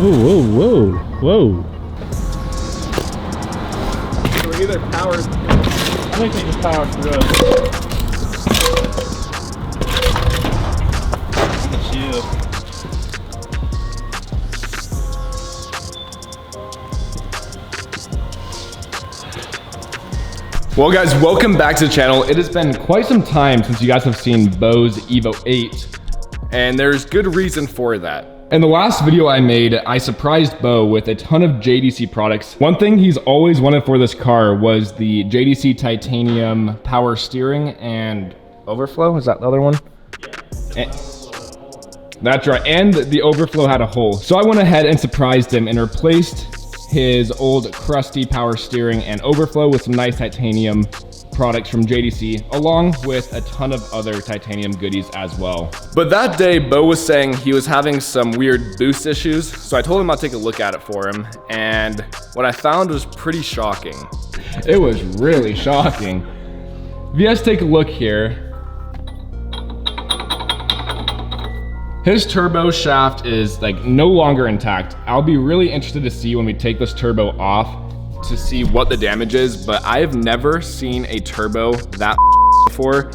Whoa, whoa, whoa, whoa. So we're either powered. I think we just powered through it. Look at you. Well guys, welcome back to the channel. It has been quite some time since you guys have seen Beaus Evo 8, and there's good reason for that. In the last video I made, I surprised Beau with a ton of JDC products. One thing he's always wanted for this car was the JDC titanium power steering and overflow. Is that the other one? Yeah. That's right, and the overflow had a hole. So I went ahead and surprised him and replaced his old crusty power steering and overflow with some nice titanium products from JDC, along with a ton of other titanium goodies as well. But that day, Beau was saying he was having some weird boost issues, so I told him I'd take a look at it for him, and what I found was pretty shocking. It was really shocking. If you guys take a look here, his turbo shaft is like no longer intact. I'll be really interested to see when we take this turbo off to see what the damage is, but I have never seen a turbo that before.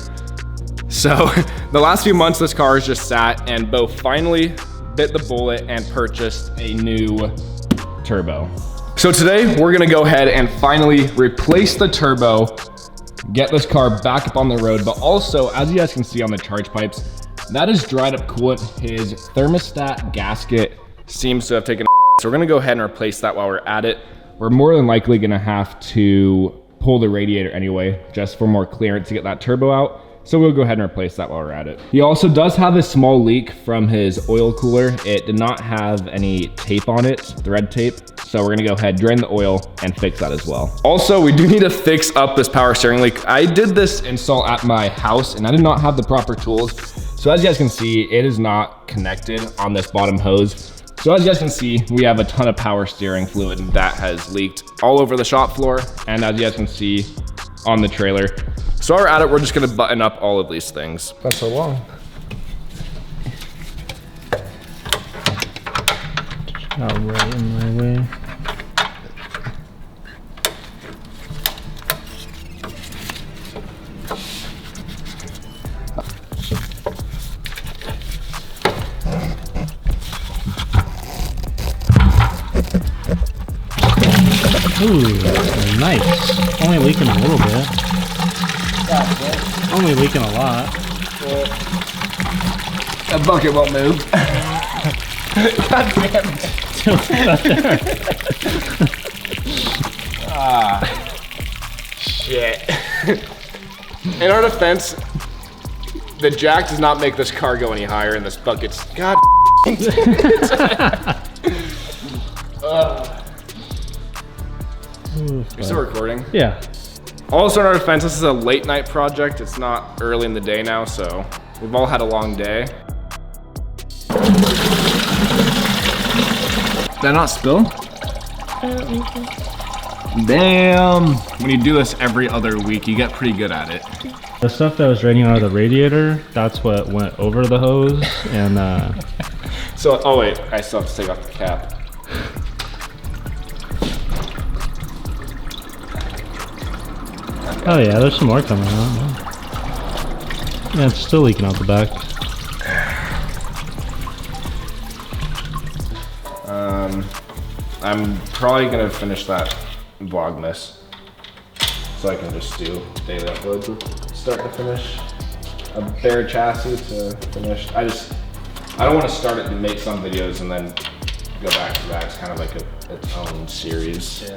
So the last few months this car has just sat, and Beau finally bit the bullet and purchased a new turbo. So today we're gonna go ahead and finally replace the turbo, get this car back up on the road, but also, as you guys can see on the charge pipes, that is dried up coolant. His thermostat gasket seems to have taken a so we're gonna go ahead and replace that while we're at it. We're more than likely gonna have to pull the radiator anyway, just for more clearance to get that turbo out. So we'll go ahead and replace that while we're at it. He also does have a small leak from his oil cooler. It did not have any tape on it, thread tape. So we're gonna go ahead, drain the oil, and fix that as well. Also, we do need to fix up this power steering leak. I did this install at my house and I did not have the proper tools. So as you guys can see, it is not connected on this bottom hose. So as you guys can see, we have a ton of power steering fluid that has leaked all over the shop floor. And as you guys can see on the trailer. So while we're at it, we're just gonna button up all of these things. That's so long. Not right in my way. Ooh, nice. Only leaking a little bit. Only leaking a lot. That bucket won't move. God damn it. Shit. In our defense, the jack does not make this car go any higher, and this bucket's, God You're still recording? Yeah. Also in our defense, this is a late night project. It's not early in the day now, so we've all had a long day. Did that not spill? Damn. When you do this every other week, you get pretty good at it. The stuff that was draining out of the radiator, that's what went over the hose, and So, oh wait, I still have to take off the cap. oh yeah, there's some more coming out. Yeah, it's still leaking out the back. I'm probably gonna finish that Vlogmas, so I can just do daily uploads with start to finish. A bare chassis to finish. I don't want to start it and make some videos and then go back to that. It's kind of like its own series. Yeah.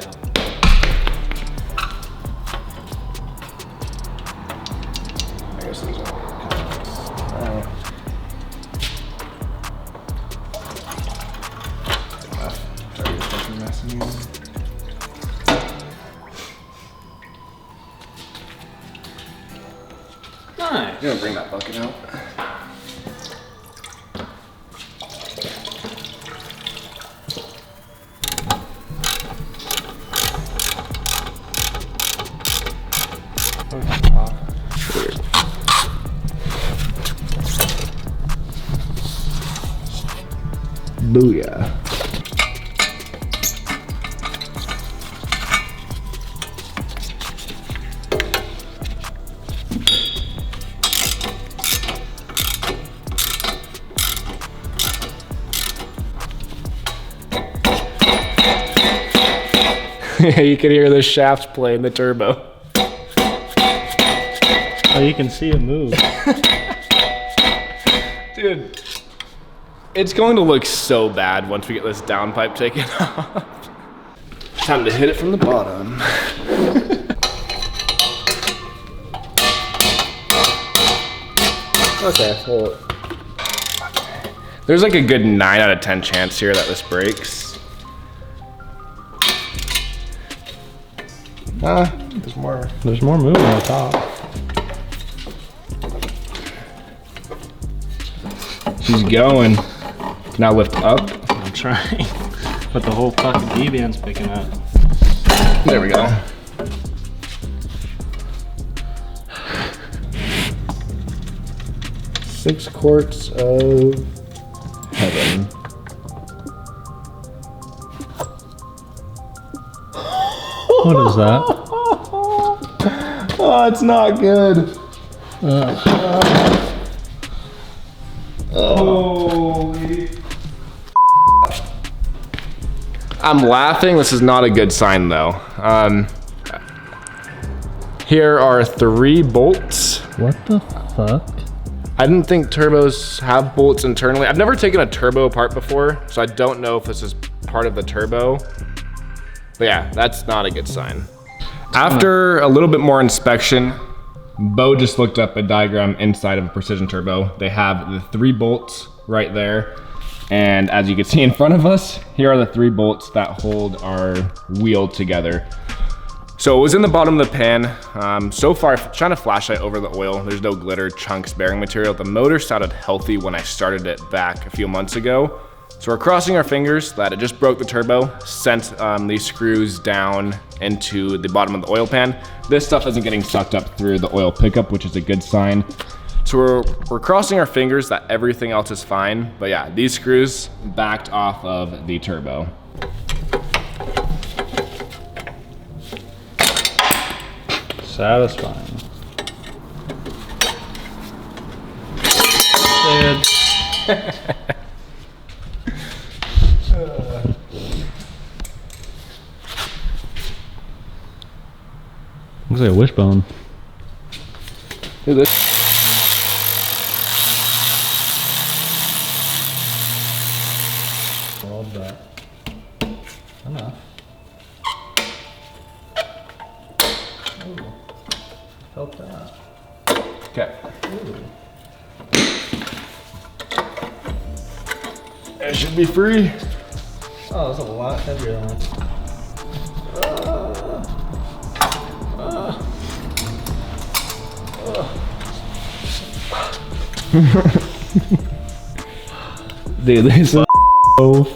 I guess these are kind of, alright. Nice. You're gonna bring that bucket out? Booyah. You can hear the shaft play in the turbo. Oh, you can see it move. Dude, it's going to look so bad once we get this downpipe taken off. Time to hit it from the bottom. Okay, well, there's like a good 9 out of 10 chance here that this breaks. There's more. There's more movement on top. She's going. Now lift up. I'm trying, but the whole fucking V-band's picking up. There we go. Six quarts of heaven. What is that? Oh, it's not good. Holy. I'm laughing. This is not a good sign though. Here are 3 bolts. What the fuck? I didn't think turbos have bolts internally. I've never taken a turbo apart before, so I don't know if this is part of the turbo. But yeah, that's not a good sign. After a little bit more inspection, Beau just looked up a diagram inside of a precision turbo. They have the 3 bolts right there. And as you can see in front of us, here are the 3 bolts that hold our wheel together. So it was in the bottom of the pan. So far, trying to flashlight over the oil, there's no glitter, chunks, bearing material. The motor sounded healthy when I started it back a few months ago. So we're crossing our fingers that it just broke the turbo, sent these screws down into the bottom of the oil pan. This stuff isn't getting sucked up through the oil pickup, which is a good sign. So we're crossing our fingers that everything else is fine. But yeah, these screws backed off of the turbo. Satisfying. Dude. Looks like a wishbone. Look at this. All that. Enough. Ooh. Felt that. Okay. It should be free. Oh, that's a lot heavier than that. Dude, this is so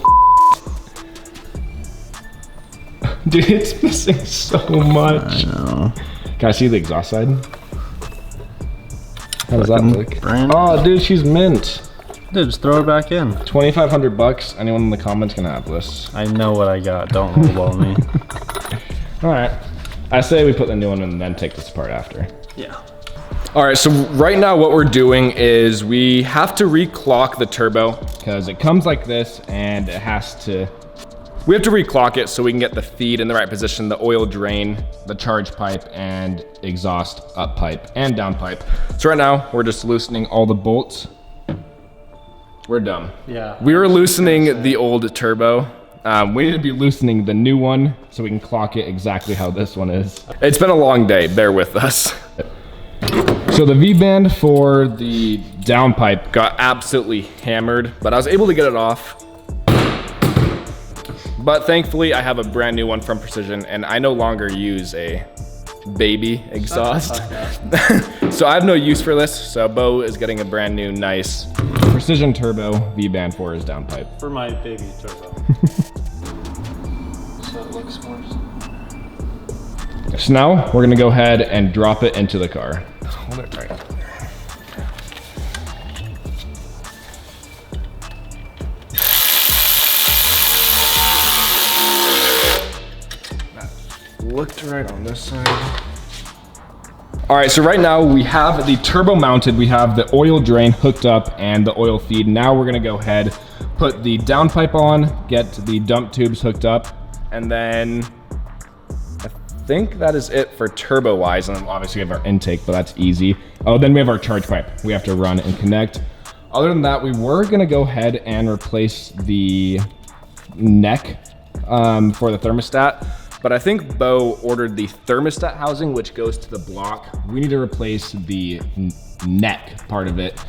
dude, it's missing so much. I know. Can I see the exhaust side? How does that look? Brand Oh, dude, she's mint. Dude, just throw it back in. $2,500. Anyone in the comments can have this. I know what I got. Don't lowball me. All right. I say we put the new one in and then take this apart after. Yeah. All right, so right now what we're doing is we have to reclock the turbo because it comes like this and it has to, we have to reclock it so we can get the feed in the right position, the oil drain, the charge pipe, and exhaust up pipe and down pipe. So right now we're just loosening all the bolts. We're done. Yeah. We were loosening the old turbo. We need to be loosening the new one so we can clock it exactly how this one is. It's been a long day, bear with us. So the V-band for the downpipe got absolutely hammered, but I was able to get it off. But thankfully I have a brand new one from Precision and I no longer use a baby exhaust. So I have no use for this. So Beau is getting a brand new nice Precision turbo V-band for his downpipe. For my baby turbo. So it looks worse. So now we're gonna go ahead and drop it into the car. Hold it right. Looked right on this side. All right, so right now we have the turbo mounted, we have the oil drain hooked up and the oil feed. Now we're gonna go ahead, put the downpipe on, get the dump tubes hooked up, and then think that is it for turbo wise. And then obviously we have our intake, but that's easy. Oh, then we have our charge pipe we have to run and connect. Other than that, we were gonna go ahead and replace the neck for the thermostat, but I think Beau ordered the thermostat housing, which goes to the block. We need to replace the neck part of it.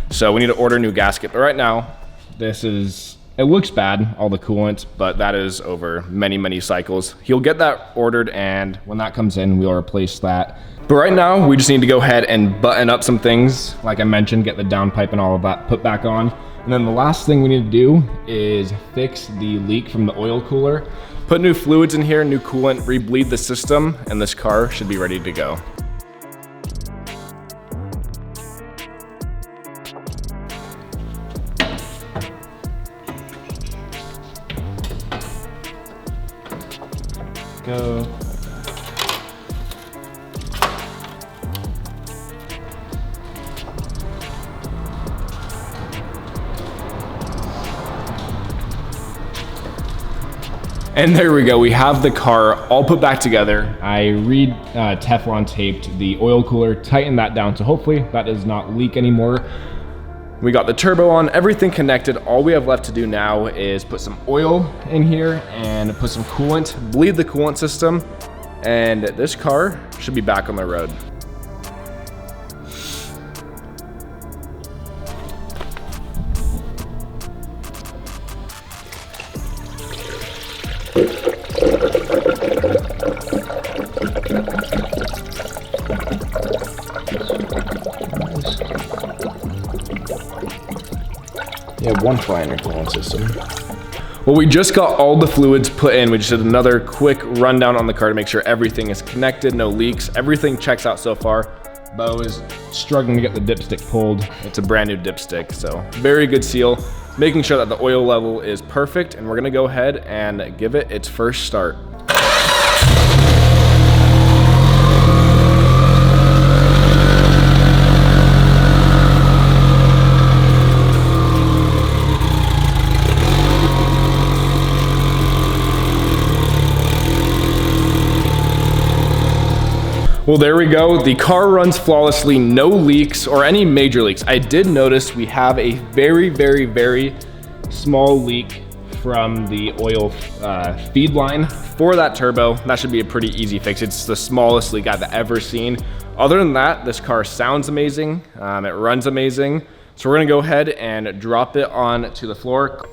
So we need to order a new gasket. But right now, it looks bad, all the coolant, but that is over many, many cycles. He'll get that ordered, and when that comes in, we'll replace that. But right now, we just need to go ahead and button up some things. Like I mentioned, get the downpipe and all of that put back on. And then the last thing we need to do is fix the leak from the oil cooler. Put new fluids in here, new coolant, rebleed the system, and this car should be ready to go. Go. And there we go, we have the car all put back together. I Teflon taped the oil cooler, tightened that down, so hopefully that does not leak anymore. We got the turbo on, everything connected. All we have left to do now is put some oil in here and put some coolant, bleed the coolant system, and this car should be back on the road. You have one fly in your coolant system. Well, we just got all the fluids put in. We just did another quick rundown on the car to make sure everything is connected, no leaks. Everything checks out so far. Beau is struggling to get the dipstick pulled. It's a brand new dipstick, so very good seal. Making sure that the oil level is perfect, and we're gonna go ahead and give it its first start. Well, there we go. The car runs flawlessly, no leaks or any major leaks. I did notice we have a very, very, very small leak from the oil feed line for that turbo. That should be a pretty easy fix. It's the smallest leak I've ever seen. Other than that, this car sounds amazing. It runs amazing. So we're gonna go ahead and drop it onto the floor.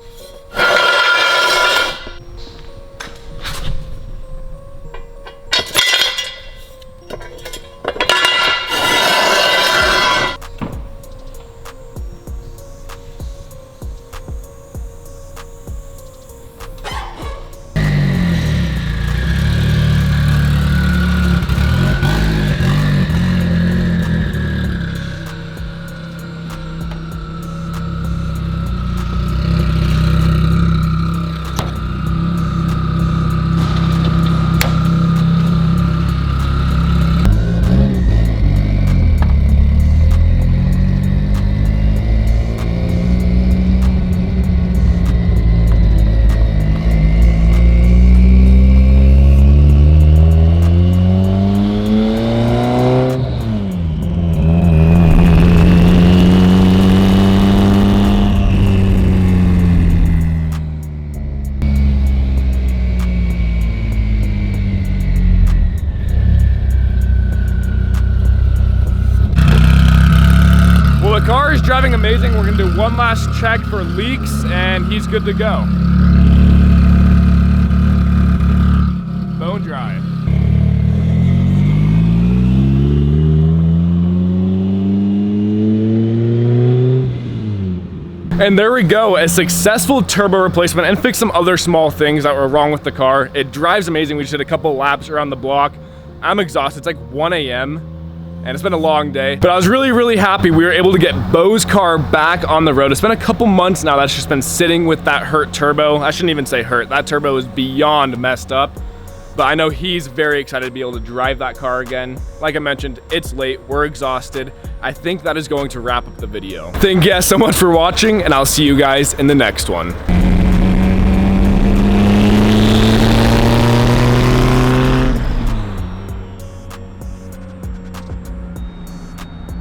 The car is driving amazing. We're gonna do one last check for leaks and he's good to go. Bone dry. And there we go, a successful turbo replacement and fixed some other small things that were wrong with the car. It drives amazing. We just did a couple laps around the block. I'm exhausted, it's like 1 a.m. and it's been a long day. But I was really, really happy we were able to get Beau's car back on the road. It's been a couple months now that's just been sitting with that hurt turbo. I shouldn't even say hurt, that turbo is beyond messed up. But I know he's very excited to be able to drive that car again. Like I mentioned, it's late, we're exhausted. I think that is going to wrap up the video. Thank you guys so much for watching, and I'll see you guys in the next one.